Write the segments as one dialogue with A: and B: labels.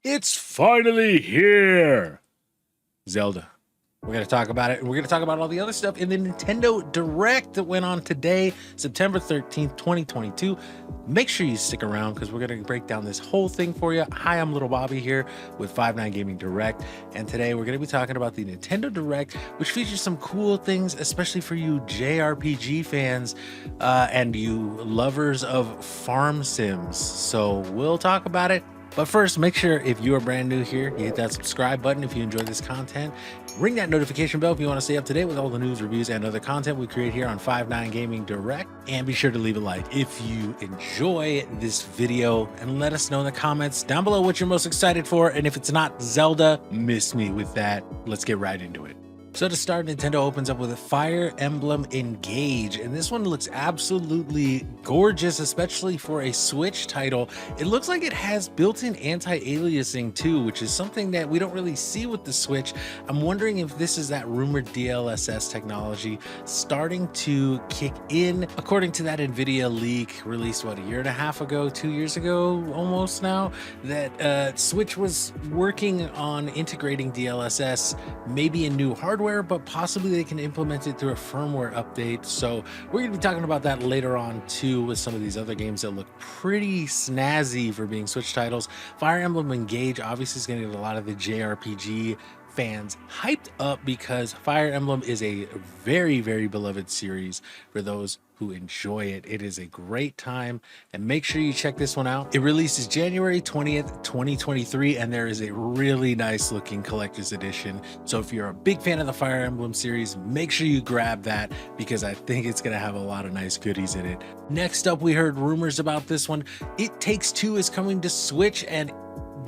A: It's finally here! Zelda. We're going to talk about it. We're going to talk about all the other stuff in the Nintendo Direct that went on today, September 13th, 2022. Make sure you stick around because we're going to break down this whole thing for you. Hi, I'm LittleBobby here with 5-9 Gaming Direct. And today we're going to be talking about the Nintendo Direct, which features some cool things, especially for you JRPG fans and you lovers of farm sims. So we'll talk about it. But first, make sure if you are brand new here, you hit that subscribe button if you enjoy this content. Ring that notification bell if you want to stay up to date with all the news, reviews, and other content we create here on 5-9 Gaming Direct. And be sure to leave a like if you enjoy this video and let us know in the comments down below what you're most excited for. And if it's not Zelda, miss me with that. Let's get right into it. So to start, Nintendo opens up with a Fire Emblem Engage, and this one looks absolutely gorgeous, especially for a Switch title. It looks like it has built-in anti-aliasing too, which is something that we don't really see with the Switch. I'm wondering if this is that rumored DLSS technology starting to kick in. According to that NVIDIA leak released, what, a year and a half ago, 2 years ago almost now, that Switch was working on integrating DLSS, maybe in new hardware, but possibly they can implement it through a firmware update. So we're going to be talking about that later on too with some of these other games that look pretty snazzy for being Switch titles. Fire Emblem Engage obviously is going to get a lot of the JRPG fans hyped up because Fire Emblem is a very, very beloved series for those who enjoy it. It is a great time, and make sure you check this one out. It releases January 20th, 2023, and there is a really nice looking collector's edition. So if you're a big fan of the Fire Emblem series, make sure you grab that because I think it's going to have a lot of nice goodies in it. Next up, we heard rumors about this one. It Takes Two is coming to Switch, and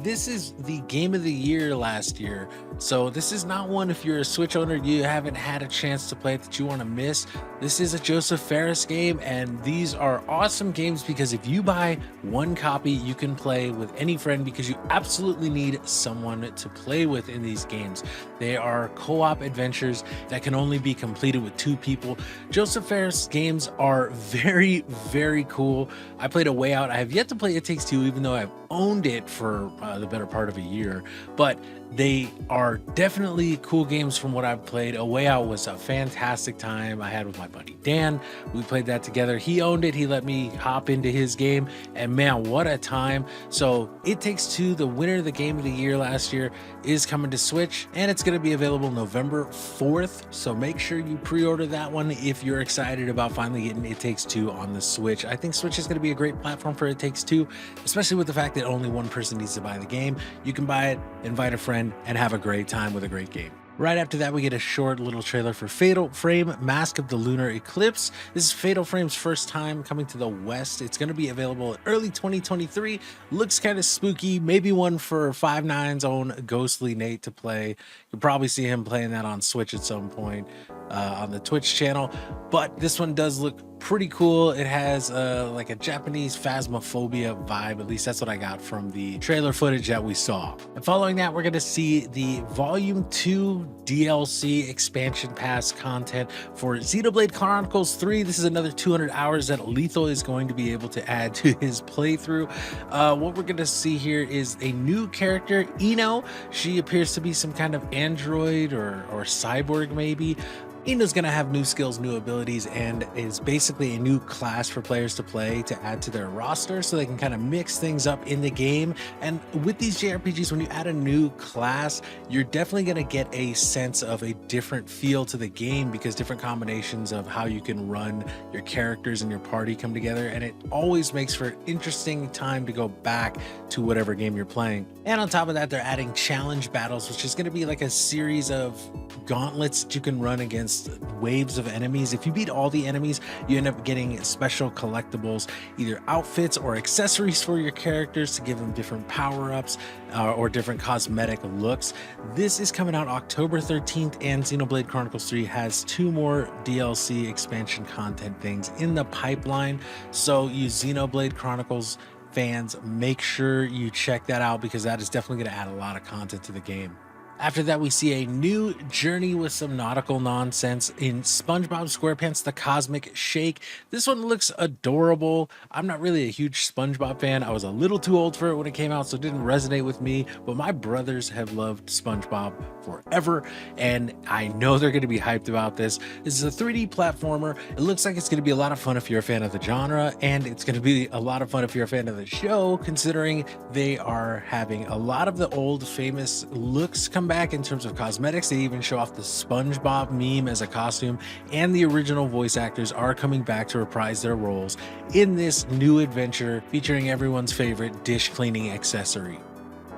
A: this is the game of the year last year. So this is not one, if you're a Switch owner, you haven't had a chance to play it, that you want to miss. This is a Joseph Fares game, and these are awesome games because if you buy one copy, you can play with any friend because you absolutely need someone to play with in these games. They are co-op adventures that can only be completed with 2 people. Joseph Fares games are very, very cool. I played A Way Out. I have yet to play It Takes Two, even though I've owned it for the better part of a year, but they are definitely cool games from what I've played. A Way Out was a fantastic time I had with my buddy Dan. We played that together. He owned it. He let me hop into his game, and man, what a time. So It Takes Two, the winner of the game of the year last year, is coming to Switch, and it's going to be available November 4th. So make sure you pre-order that one if you're excited about finally getting It Takes Two on the Switch. I think Switch is going to be a great platform for It Takes Two, especially with the fact that only one person needs to buy the game. You can buy it, invite a friend, and have a great time with a great game. Right after that, we get a short little trailer for Fatal Frame Mask of the Lunar Eclipse. This is Fatal Frame's first time coming to the West. It's going to be available early 2023. Looks kind of spooky. Maybe one for 5-9's own Ghostly Nate to play. You'll probably see him playing that on Switch at some point on the Twitch channel. But this one does look pretty cool. It has like a Japanese phasmophobia vibe. At least that's what I got from the trailer footage that we saw. And following that, we're going to see the Volume 2 DLC expansion pass content for Xenoblade Chronicles 3. This is another 200 hours that Lethal is going to be able to add to his playthrough. What we're going to see here is a new character, Ino. She appears to be some kind of android or cyborg maybe. Ino's going to have new skills, new abilities, and is basically a new class for players to play to add to their roster so they can kind of mix things up in the game. And with these JRPGs, when you add a new class, you're definitely going to get a sense of a different feel to the game because different combinations of how you can run your characters and your party come together, and it always makes for an interesting time to go back to whatever game you're playing. And on top of that, they're adding challenge battles, which is going to be like a series of gauntlets that you can run against waves of enemies. If you beat all the enemies, you end up getting special collectibles, either outfits or accessories for your characters to give them different power-ups or different cosmetic looks. This is coming out October 13th, and Xenoblade Chronicles 3 has 2 more DLC expansion content things in the pipeline. So you Xenoblade Chronicles fans, make sure you check that out because that is definitely going to add a lot of content to the game. After that, we see a new journey with some nautical nonsense in SpongeBob SquarePants The Cosmic Shake. This one looks adorable. I'm not really a huge SpongeBob fan. I was a little too old for it when it came out, so it didn't resonate with me. But my brothers have loved SpongeBob forever, and I know they're going to be hyped about this. This is a 3D platformer. It looks like it's going to be a lot of fun if you're a fan of the genre, and it's going to be a lot of fun if you're a fan of the show, considering they are having a lot of the old famous looks come back in terms of cosmetics. They even show off the SpongeBob meme as a costume, and the original voice actors are coming back to reprise their roles in this new adventure featuring everyone's favorite dish cleaning accessory.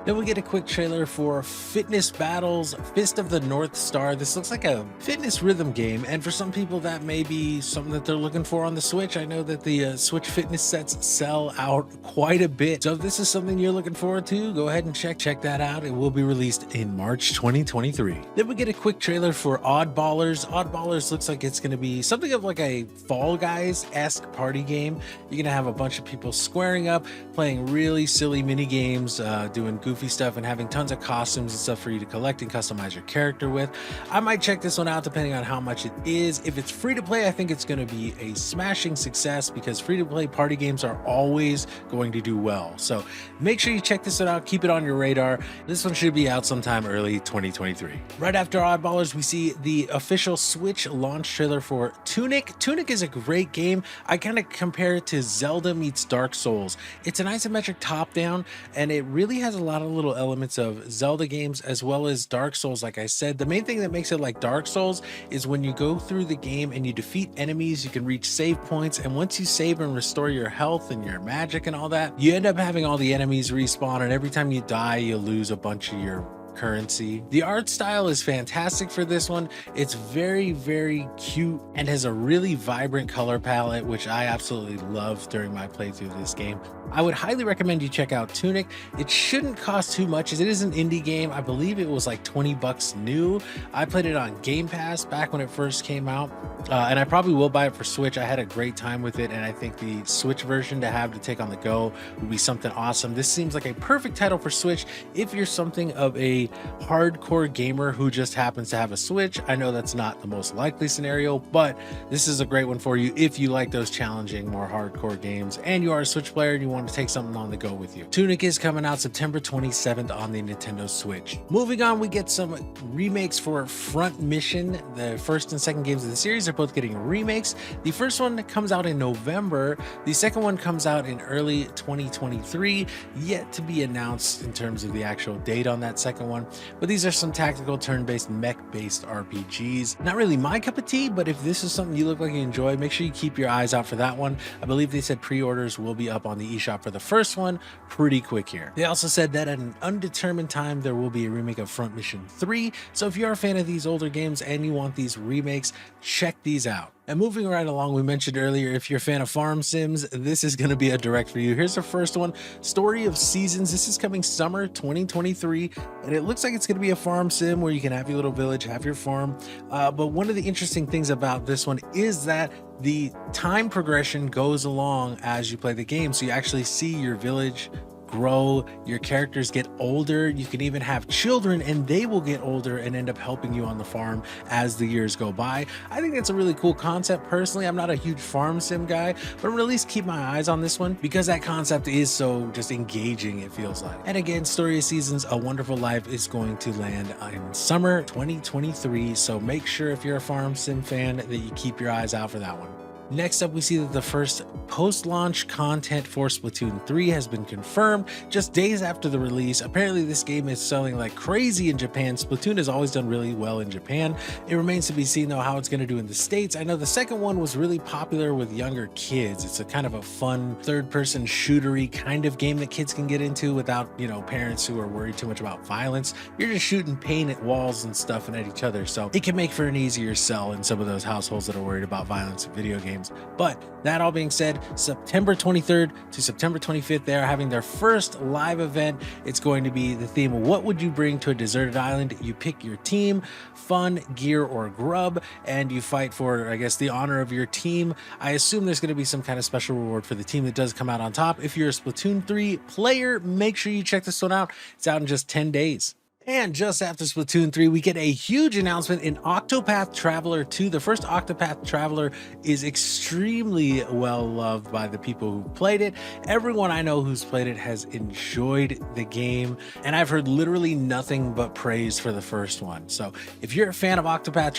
A: Then we get a quick trailer for Fitness Battles Fist of the North Star. This looks like a fitness rhythm game, and for some people that may be something that they're looking for on the Switch. I know that the Switch fitness sets sell out quite a bit, so if this is something you're looking forward to, go ahead and check that out. It will be released in March 2023. Then we get a quick trailer for Oddballers. Oddballers looks like it's going to be something of like a Fall Guys-esque party game. You're going to have a bunch of people squaring up, playing really silly mini games, doing goofy stuff, and having tons of costumes and stuff for you to collect and customize your character with. I might check this one out depending on how much it is. If it's free to play, I think it's going to be a smashing success, because free to play party games are always going to do well. So make sure you check this one out, keep it on your radar. This one should be out sometime early 2023. Right after Oddballers, we see the official Switch launch trailer for Tunic. Tunic is a great game. I kind of compare it to Zelda meets Dark Souls. It's an isometric top down, and it really has a lot of little elements of Zelda games as well as Dark Souls. Like I said, the main thing that makes it like Dark Souls is when you go through the game and you defeat enemies, you can reach save points, and once you save and restore your health and your magic and all that, you end up having all the enemies respawn, and every time you die you lose a bunch of your currency. The art style is fantastic for this one. It's very cute and has a really vibrant color palette, which I absolutely love during my playthrough of this game. I would highly recommend you check out Tunic. It shouldn't cost too much, as it is an indie game. I believe it was like 20 bucks new. I played it on Game Pass back when it first came out, and I probably will buy it for Switch. I had a great time with it, and I think the Switch version to have to take on the go would be something awesome. This seems like a perfect title for Switch if you're something of a hardcore gamer who just happens to have a Switch. I know that's not the most likely scenario, but this is a great one for you if you like those challenging, more hardcore games, and you are a Switch player and you want to take something on the go with you. Tunic is coming out September 27th on the Nintendo Switch. Moving on, we get some remakes for Front Mission. The first and second games of the series are both getting remakes. The first one comes out in November. The second one comes out in early 2023, yet to be announced in terms of the actual date on that second one. But these are some tactical turn-based mech-based RPGs. Not really my cup of tea, but if this is something you look like you enjoy, make sure you keep your eyes out for that one. I believe they said pre-orders will be up on the eShop for the first one pretty quick here. They also said that at an undetermined time there will be a remake of Front Mission 3. So if you're a fan of these older games and you want these remakes, check these out. And moving right along, we mentioned earlier, if you're a fan of farm sims, this is going to be a direct for you. Here's the first one, Story of Seasons. This is coming summer 2023, and it looks like it's going to be a farm sim where you can have your little village, have your farm. But one of the interesting things about this one is that the time progression goes along as you play the game. So you actually see your village grow, your characters get older, you can even have children and they will get older and end up helping you on the farm as the years go by. I think that's a really cool concept. Personally, I'm not a huge farm sim guy, but I'm gonna at least keep my eyes on this one because that concept is so just engaging, it feels like. And again, Story of Seasons, A Wonderful Life is going to land in summer 2023, so make sure if you're a farm sim fan that you keep your eyes out for that one. Next up, we see that the first post-launch content for Splatoon 3 has been confirmed just days after the release. Apparently, this game is selling like crazy in Japan. Splatoon has always done really well in Japan. It remains to be seen, though, how it's going to do in the States. I know the second one was really popular with younger kids. It's a kind of a fun third-person shootery kind of game that kids can get into without, you know, parents who are worried too much about violence. You're just shooting paint at walls and stuff and at each other, so it can make for an easier sell in some of those households that are worried about violence in video games. But that all being said, September 23rd to September 25th, they are having their first live event. It's going to be the theme of what would you bring to a deserted island? You pick your team, fun, gear, or grub, and you fight for, I guess, the honor of your team. I assume there's going to be some kind of special reward for the team that does come out on top. If you're a Splatoon 3 player, make sure you check this one out. It's out in just 10 days. And just after Splatoon 3, we get a huge announcement in Octopath Traveler 2. The first Octopath Traveler is extremely well loved by the people who played it. Everyone I know who's played it has enjoyed the game, and I've heard literally nothing but praise for the first one. So if you're a fan of Octopath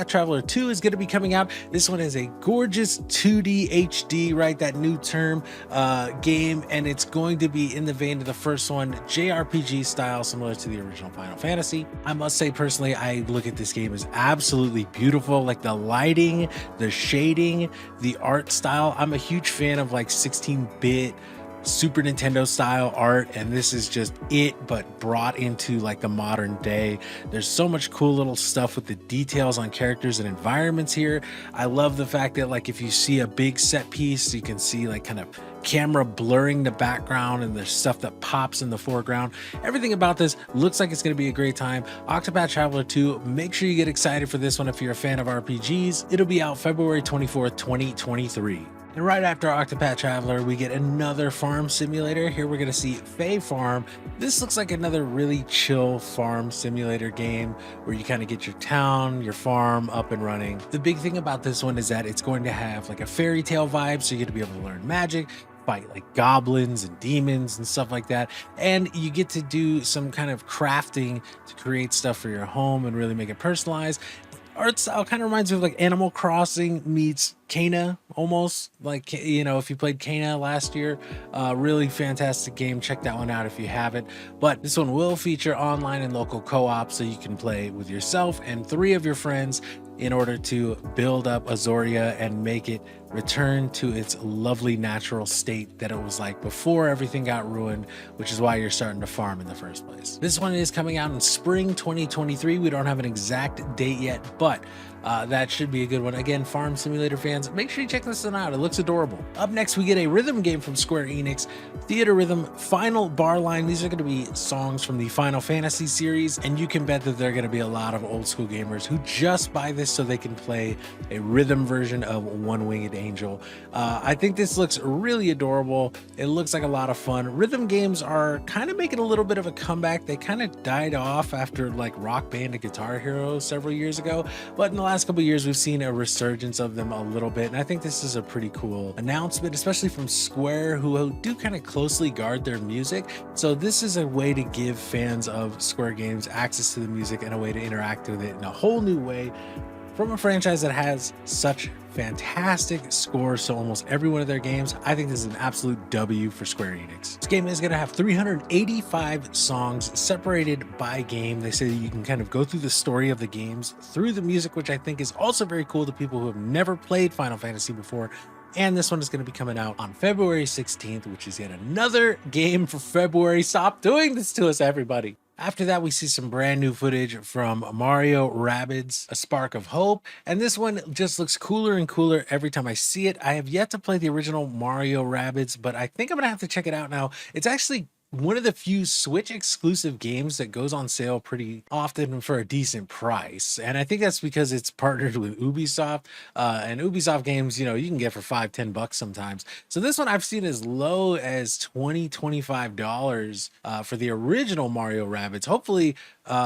A: Traveler 2 is going to be coming out. This one is a gorgeous 2D HD, right? That new term game, and it's going to be in the vein of the first one, JRPG style, similar to the original Final Fantasy. I must say personally, I look at this game as absolutely beautiful. Like the lighting, the shading, the art style. I'm a huge fan of like 16-bit Super Nintendo style art, and this is just it, but brought into like the modern day. There's so much cool little stuff with the details on characters and environments here. I love the fact that like if you see a big set piece, you can see like kind of camera blurring the background, and there's stuff that pops in the foreground. Everything about this looks like it's going to be a great time. Octopath Traveler 2, make sure you get excited for this one if you're a fan of RPGs. It'll be out February 24th, 2023. And right after Octopath Traveler, we get another farm simulator. Here we're going to see Faye Farm. This looks like another really chill farm simulator game where you kind of get your town, your farm up and running. The big thing about this one is that it's going to have like a fairy tale vibe, so you're going to be able to learn magic, fight like goblins and demons and stuff like that, and you get to do some kind of crafting to create stuff for your home and really make it personalized. Art style kind of reminds me of like Animal Crossing meets Kena, almost like, you know, if you played Kena last year. Really fantastic game. Check that one out if you haven't. But this one will feature online and local co-op, so you can play with yourself and 3 of your friends in order to build up Azoria and make it return to its lovely natural state that it was like before everything got ruined, which is why you're starting to farm in the first place. This one is coming out in spring 2023. We don't have an exact date yet, but that should be a good one. Again, Farm Simulator fans, make sure you check this one out. It looks adorable. Up next, we get a rhythm game from Square Enix, Theater Rhythm Final Bar Line. These are going to be songs from the Final Fantasy series, and you can bet that there are going to be a lot of old school gamers who just buy this so they can play a rhythm version of One Winged Angel. I think this looks really adorable. It looks like a lot of fun. Rhythm games are kind of making a little bit of a comeback. They kind of died off after like Rock Band and Guitar Hero several years ago, but in the last couple of years we've seen a resurgence of them a little bit, and I think this is a pretty cool announcement, especially from Square, who do kind of closely guard their music. So this is a way to give fans of Square games access to the music and a way to interact with it in a whole new way from a franchise that has such fantastic scores to almost every one of their games. I think this is an absolute W for Square Enix. This game is going to have 385 songs separated by game. They say that you can kind of go through the story of the games through the music, which I think is also very cool to people who have never played Final Fantasy before. And this one is going to be coming out on February 16th, which is yet another game for February. Stop doing this to us, everybody. After that, we see some brand new footage from Mario Rabbids, A Spark of Hope. And this one just looks cooler and cooler every time I see it. I have yet to play the original Mario Rabbids, but I think I'm going to have to check it out now. It's actually one of the few Switch exclusive games that goes on sale pretty often for a decent price. And I think that's because it's partnered with Ubisoft, and Ubisoft games, you know, you can get for $5-10 sometimes. So this one I've seen as low as $20-25 for the original Mario Rabbids. Hopefully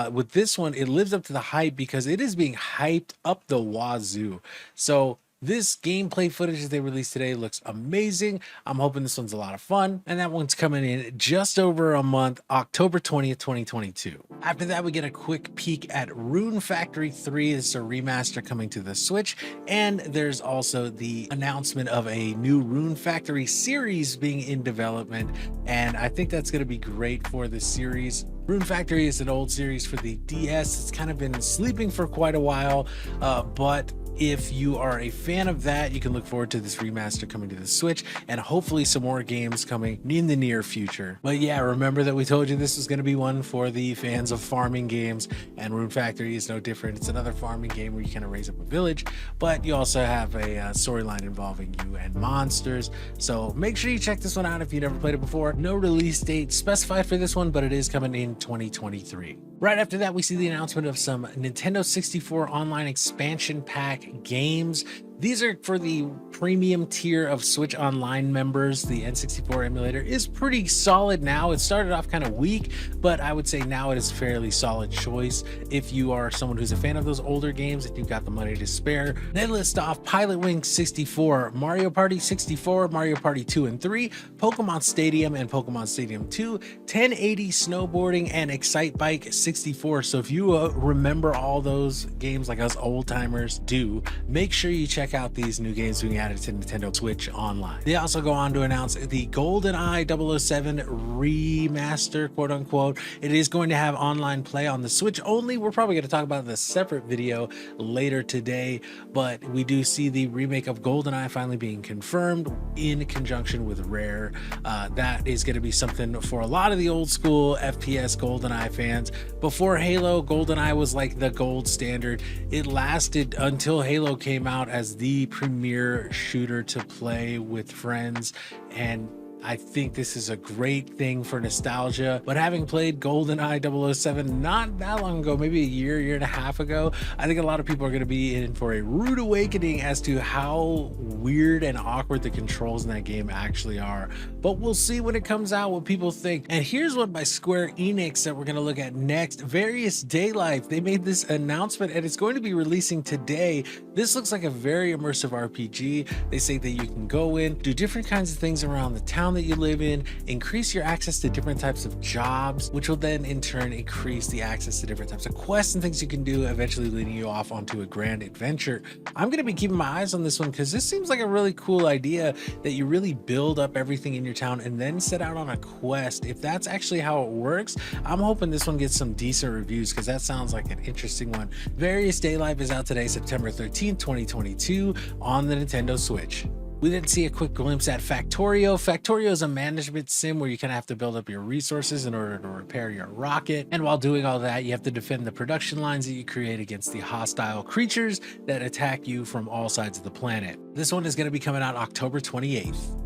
A: with this one, it lives up to the hype, because it is being hyped up the wazoo. So this gameplay footage that they released today looks amazing. I'm hoping this one's a lot of fun. And that one's coming in just over a month, October 20th, 2022. After that, we get a quick peek at Rune Factory 3. This is a remaster coming to the Switch. And there's also the announcement of a new Rune Factory series being in development. And I think that's going to be great for the series. Rune Factory is an old series for the DS. It's kind of been sleeping for quite a while, but if you are a fan of that, you can look forward to this remaster coming to the Switch, and hopefully some more games coming in the near future. But yeah, remember that we told you this was going to be one for the fans of farming games, and Rune Factory is no different. It's another farming game where you kind of raise up a village, but you also have a storyline involving you and monsters. So make sure you check this one out if you never played it before. No release date specified for this one, but it is coming in 2023. Right after that, we see the announcement of some Nintendo 64 online expansion pack games. These are for the premium tier of Switch Online members. The N64 emulator is pretty solid now. It started off kind of weak, but I would say now it is a fairly solid choice if you are someone who's a fan of those older games, if you've got the money to spare. They list off Pilot Wing 64, Mario Party 64, Mario Party 2 and 3, Pokemon Stadium and Pokemon Stadium 2, 1080 Snowboarding, and Excite Bike 64. So if you remember all those games like us old timers do, make sure you check out these new games being added to Nintendo Switch Online. They also go on to announce the GoldenEye 007 remaster, quote unquote. It is going to have online play on the Switch only. We're probably going to talk about this separate video later today, but we do see the remake of GoldenEye finally being confirmed in conjunction with Rare. That is going to be something for a lot of the old school FPS GoldenEye fans. Before Halo, GoldenEye was like the gold standard. It lasted until Halo came out as the premier shooter to play with friends, and I think this is a great thing for nostalgia. But having played GoldenEye 007 not that long ago, maybe a year and a half ago, I think a lot of people are going to be in for a rude awakening as to how weird and awkward the controls in that game actually are. But we'll see when it comes out what people think. And here's one by Square Enix that we're going to look at next. Various Daylife. They made this announcement and it's going to be releasing today. This looks like a very immersive RPG. They say that you can go in, do different kinds of things around the town that you live in, increase your access to different types of jobs, which will then in turn increase the access to different types of quests and things you can do, eventually leading you off onto a grand adventure. I'm going to be keeping my eyes on this one because this seems like a really cool idea, that you really build up everything in your town and then set out on a quest. If that's actually how it works, I'm hoping this one gets some decent reviews because that sounds like an interesting one. Various Daylife is out today, September 13th, 2022 on the Nintendo Switch. We then see a quick glimpse at Factorio. Factorio is a management sim where you kind of have to build up your resources in order to repair your rocket. And while doing all that, you have to defend the production lines that you create against the hostile creatures that attack you from all sides of the planet. This one is going to be coming out October 28th.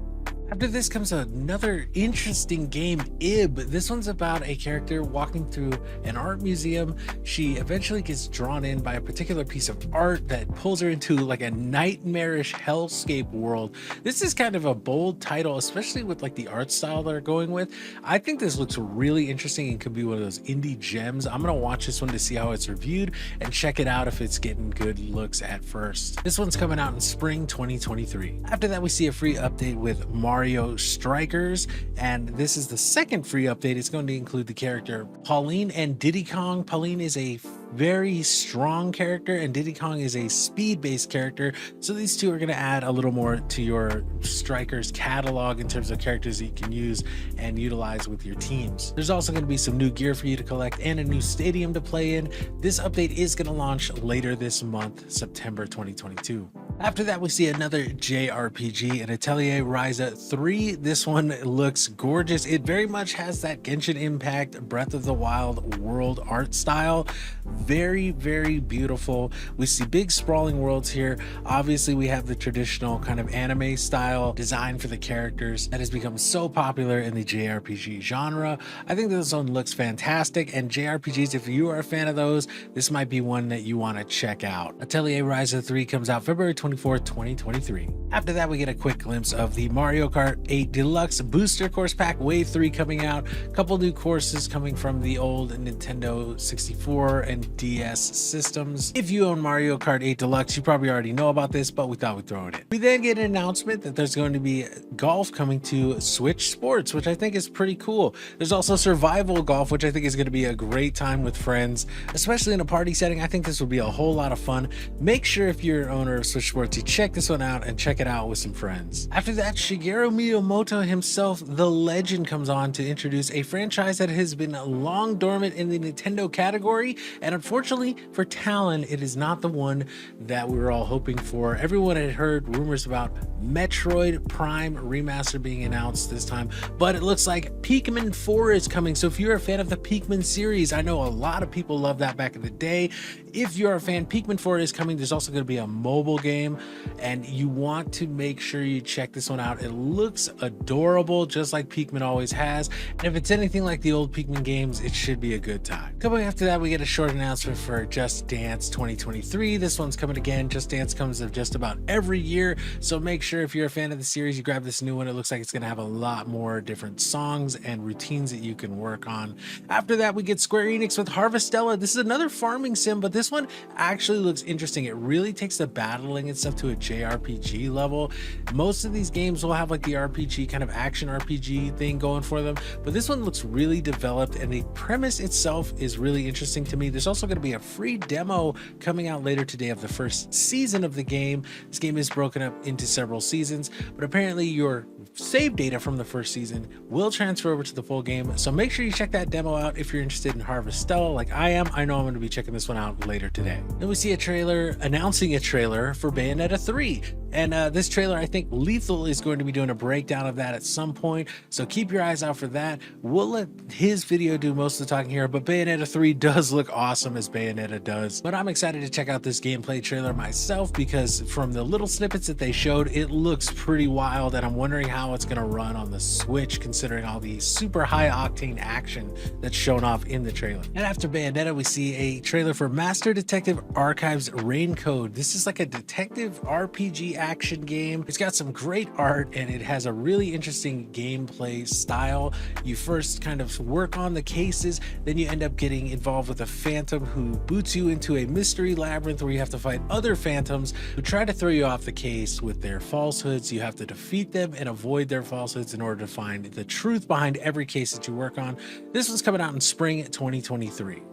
A: After this comes another interesting game, Ib. This one's about a character walking through an art museum. She eventually gets drawn in by a particular piece of art that pulls her into like a nightmarish hellscape world. This is kind of a bold title, especially with like the art style they're going with. I think this looks really interesting and could be one of those indie gems. I'm gonna watch this one to see how it's reviewed and check it out if it's getting good looks at first. This one's coming out in spring 2023. After that, we see a free update with Mario Strikers, and this is the second free update. It's going to include the character Pauline and Diddy Kong. Pauline is a very strong character and Diddy Kong is a speed-based character, so these two are going to add a little more to your Strikers catalog in terms of characters that you can use and utilize with your teams. There's also going to be some new gear for you to collect and a new stadium to play in. This update is going to launch later this month, September 2022. After that, we see another JRPG, an Atelier Ryza 3. This one looks gorgeous. It very much has that Genshin Impact Breath of the Wild world art style. Very, very beautiful. We see big sprawling worlds here. Obviously, we have the traditional kind of anime style design for the characters that has become so popular in the JRPG genre. I think this one looks fantastic, and JRPGs, if you are a fan of those, this might be one that you want to check out. Atelier Ryza 3 comes out February 24th, 2023. After that, we get a quick glimpse of the Mario Kart 8 Deluxe Booster Course Pack Wave 3 coming out. A couple new courses coming from the old Nintendo 64 and DS systems. If you own Mario Kart 8 Deluxe, you probably already know about this, but we thought we'd throw it in. We then get an announcement that there's going to be golf coming to Switch Sports, which I think is pretty cool. There's also survival golf, which I think is going to be a great time with friends, especially in a party setting. I think this will be a whole lot of fun. Make sure if you're an owner of Switch Sports, you check this one out and check it out with some friends. After that, Shigeru Miyamoto himself, the legend, comes on to introduce a franchise that has been long dormant in the Nintendo category, and unfortunately for Talon, it is not the one that we were all hoping for. Everyone had heard rumors about Metroid Prime remaster being announced this time, but it looks like Pikmin 4 is coming. So if you're a fan of the Pikmin series, I know a lot of people loved that back in the day. If you're a fan, Pikmin 4 is coming. There's also going to be a mobile game, and you want to make sure you check this one out. It looks adorable, just like Pikmin always has. And if it's anything like the old Pikmin games, it should be a good time. Coming after that, we get a short announcement for Just Dance 2023. This one's coming again. Just Dance comes of just about every year, so make sure if you're a fan of the series, you grab this new one. It looks like it's going to have a lot more different songs and routines that you can work on. After that, we get Square Enix with Harvestella. This is another farming sim, but this one actually looks interesting. It really takes the battling and stuff to a JRPG level. Most of these games will have like the RPG kind of action RPG thing going for them, but this one looks really developed, and the premise itself is really interesting to me. There's also going to be a free demo coming out later today of the first season of the game. This game is broken up into several seasons, but apparently your save data from the first season will transfer over to the full game. So make sure you check that demo out if you're interested in Harvestella like I am. I know I'm going to be checking this one out later today. Then we see a trailer announcing a trailer for Bayonetta 3. And this trailer, I think Lethal is going to be doing a breakdown of that at some point, so keep your eyes out for that. We'll let his video do most of the talking here, but Bayonetta 3 does look awesome as Bayonetta does. But I'm excited to check out this gameplay trailer myself, because from the little snippets that they showed, it looks pretty wild, and I'm wondering how it's going to run on the Switch, considering all the super high octane action that's shown off in the trailer. And after Bayonetta, we see a trailer for Master Detective Archives Raincoat. This is like a detective RPG action game. It's got some great art, and it has a really interesting gameplay style. You first kind of work on the cases, then you end up getting involved with a phantom who boots you into a mystery labyrinth where you have to fight other phantoms who try to throw you off the case with their falsehoods. You have to defeat them and avoid their falsehoods in order to find the truth behind every case that you work on. This one's coming out in spring 2023.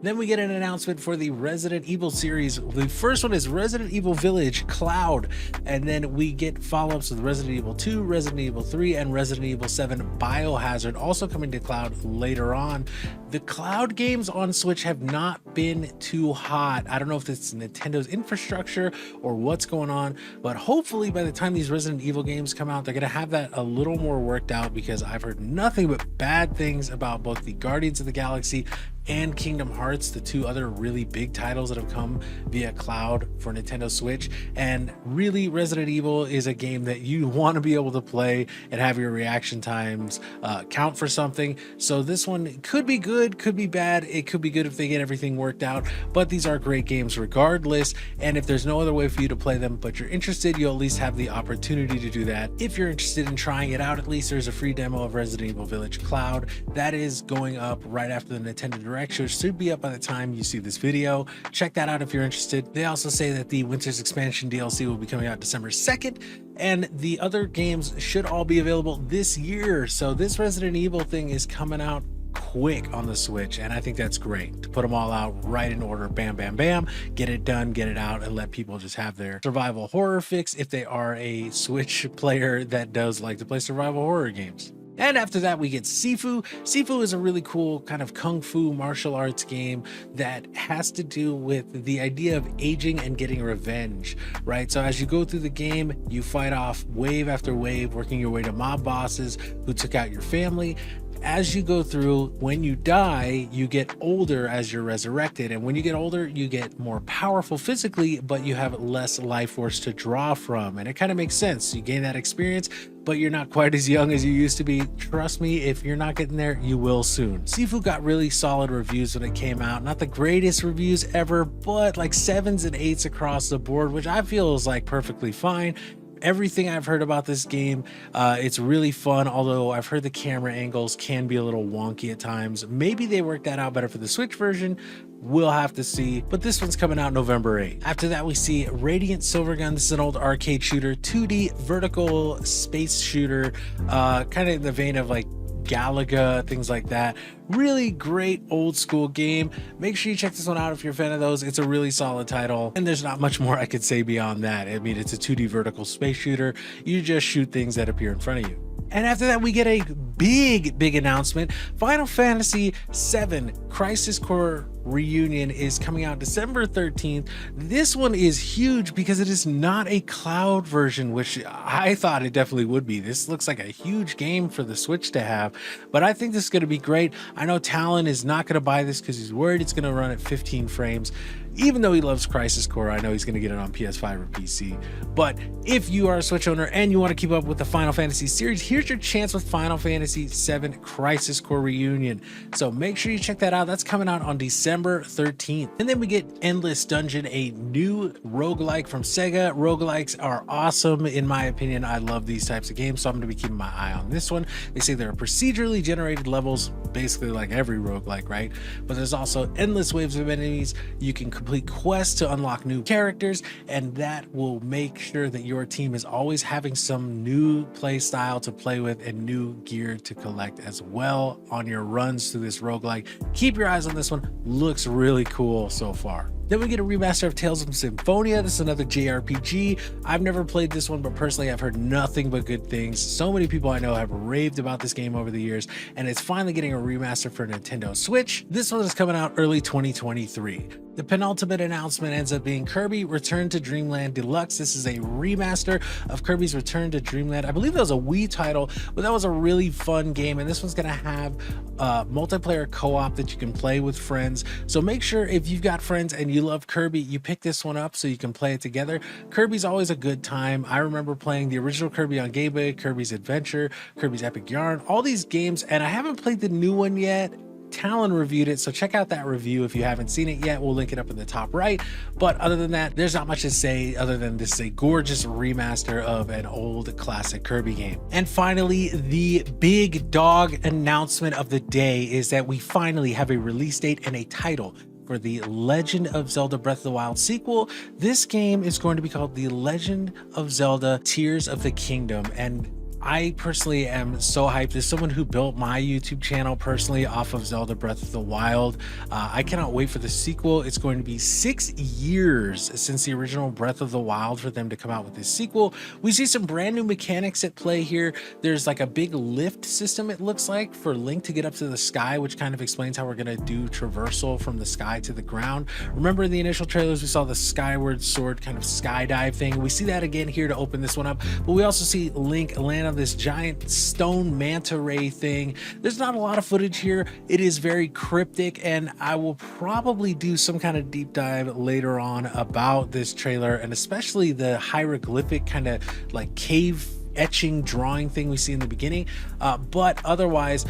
A: Then we get an announcement for the Resident Evil series. The first one is Resident Evil Village Cloud, and then we get follow-ups with Resident Evil 2, Resident Evil 3, and Resident Evil 7 Biohazard also coming to Cloud later on. The Cloud games on Switch have not been too hot. I don't know if it's Nintendo's infrastructure or what's going on, but hopefully by the time these Resident Evil games come out, they're going to have that a little more worked out, because I've heard nothing but bad things about both the Guardians of the Galaxy and Kingdom Hearts, the two other really big titles that have come via Cloud for Nintendo Switch. And really, Resident Evil is a game that you want to be able to play and have your reaction times count for something. So this one could be good, could be bad. It could be good if they get everything worked out, but these are great games regardless. And if there's no other way for you to play them, but you're interested, you'll at least have the opportunity to do that. If you're interested in trying it out, at least there's a free demo of Resident Evil Village Cloud that is going up right after the Nintendo Direct. Should be up by the time you see this video. Check that out if you're interested. They also say that the Winter's Expansion DLC will be coming out December 2nd, and the other games should all be available this year. So this Resident Evil thing is coming out quick on the Switch, and I think that's great to put them all out right in order. Bam, bam, bam, get it done, get it out, and let people just have their survival horror fix if they are a Switch player that does like to play survival horror games. And after that, we get Sifu. Sifu is a really cool kind of kung fu martial arts game that has to do with the idea of aging and getting revenge, right? So as you go through the game, you fight off wave after wave, working your way to mob bosses who took out your family. As you go through, when you die, you get older as you're resurrected. And when you get older, you get more powerful physically, but you have less life force to draw from. And it kind of makes sense. You gain that experience, but you're not quite as young as you used to be. Trust me, if you're not getting there, you will soon. Sifu got really solid reviews when it came out. Not the greatest reviews ever, but like 7s and 8s across the board, which I feel is like perfectly fine. Everything I've heard about this game, it's really fun, although I've heard the camera angles can be a little wonky at times. Maybe they worked that out better for the Switch version. We'll have to see, but this one's coming out November 8th. After that, we see Radiant Silvergun. This is an old arcade shooter, 2D vertical space shooter, kind of in the vein of like Galaga, things like that. Really great old school game. Make sure you check this one out if you're a fan of those. It's a really solid title, and there's not much more I could say beyond that. I mean, it's a 2D vertical space shooter. You just shoot things that appear in front of you. And after that, we get a big announcement. Final Fantasy VII Crisis Core Reunion is coming out December 13th. This one is huge because it is not a cloud version, which I thought it definitely would be. This looks like a huge game for the Switch to have, but I think this is going to be great. I know Talon is not going to buy this because he's worried it's going to run at 15 frames. Even though he loves Crisis Core, I know he's going to get it on PS5 or PC. But if you are a Switch owner and you want to keep up with the Final Fantasy series, here's your chance with Final Fantasy VII Crisis Core Reunion. So make sure you check that out. That's coming out on December 13th. And then we get Endless Dungeon, a new roguelike from Sega. Roguelikes are awesome, in my opinion. I love these types of games, so I'm going to be keeping my eye on this one. They say there are procedurally generated levels, basically like every roguelike, right? But there's also endless waves of enemies. You can complete quests to unlock new characters, and that will make sure that your team is always having some new play style to play with and new gear to collect as well on your runs through this roguelike. Keep your eyes on this one. Looks really cool so far. Then we get a remaster of Tales of Symphonia. This is another JRPG. I've never played this one, but personally I've heard nothing but good things. So many people I know have raved about this game over the years, and it's finally getting a remaster for Nintendo Switch. This one is coming out early 2023. The penultimate announcement ends up being Kirby Return to Dreamland Deluxe. This is a remaster of Kirby's Return to Dreamland. I believe that was a Wii title, but that was a really fun game, and this one's going to have multiplayer co-op that you can play with friends. So make sure if you've got friends and you love Kirby, you pick this one up so you can play it together. Kirby's always a good time. I remember playing the original Kirby on Game Boy, Kirby's Adventure, Kirby's Epic Yarn, all these games, and I haven't played the new one yet. Talon reviewed it, so check out that review if you haven't seen it yet. We'll link it up in the top right. But other than that, there's not much to say other than this is a gorgeous remaster of an old classic Kirby game. And finally, the big dog announcement of the day is that we finally have a release date and a title for the Legend of Zelda Breath of the Wild sequel. This game is going to be called The Legend of Zelda Tears of the Kingdom, and I personally am so hyped. As someone who built my YouTube channel personally off of Zelda Breath of the Wild, I cannot wait for the sequel. It's going to be 6 years since the original Breath of the Wild for them to come out with this sequel. We see some brand new mechanics at play here. There's like a big lift system, it looks like, for Link to get up to the sky, which kind of explains how we're going to do traversal from the sky to the ground. Remember in the initial trailers, we saw the Skyward Sword kind of skydive thing. We see that again here to open this one up, but we also see Link land on this giant stone manta ray thing. There's not a lot of footage here. It is very cryptic, and I will probably do some kind of deep dive later on about this trailer, and especially the hieroglyphic kind of like cave etching drawing thing we see in the beginning. But otherwise,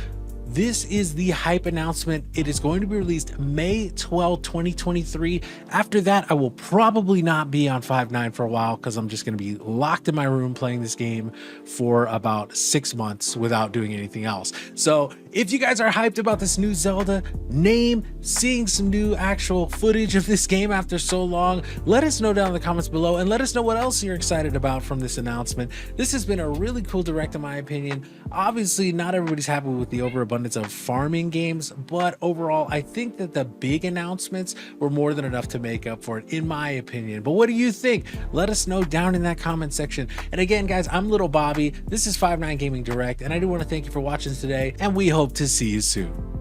A: this is the hype announcement. It is going to be released May 12, 2023. After that, I will probably not be on 5.9 for a while because I'm just going to be locked in my room playing this game for about 6 months without doing anything else. So if you guys are hyped about this new Zelda name, seeing some new actual footage of this game after so long, let us know down in the comments below, and let us know what else you're excited about from this announcement. This has been a really cool direct in my opinion. Obviously, not everybody's happy with the overabundance of farming games, but overall I think that the big announcements were more than enough to make up for it, in my opinion. But what do you think? Let us know down in that comment section. And again, guys, I'm LittleBobby. This is 5.9 Gaming Direct, and I do want to thank you for watching today, and we hope to see you soon.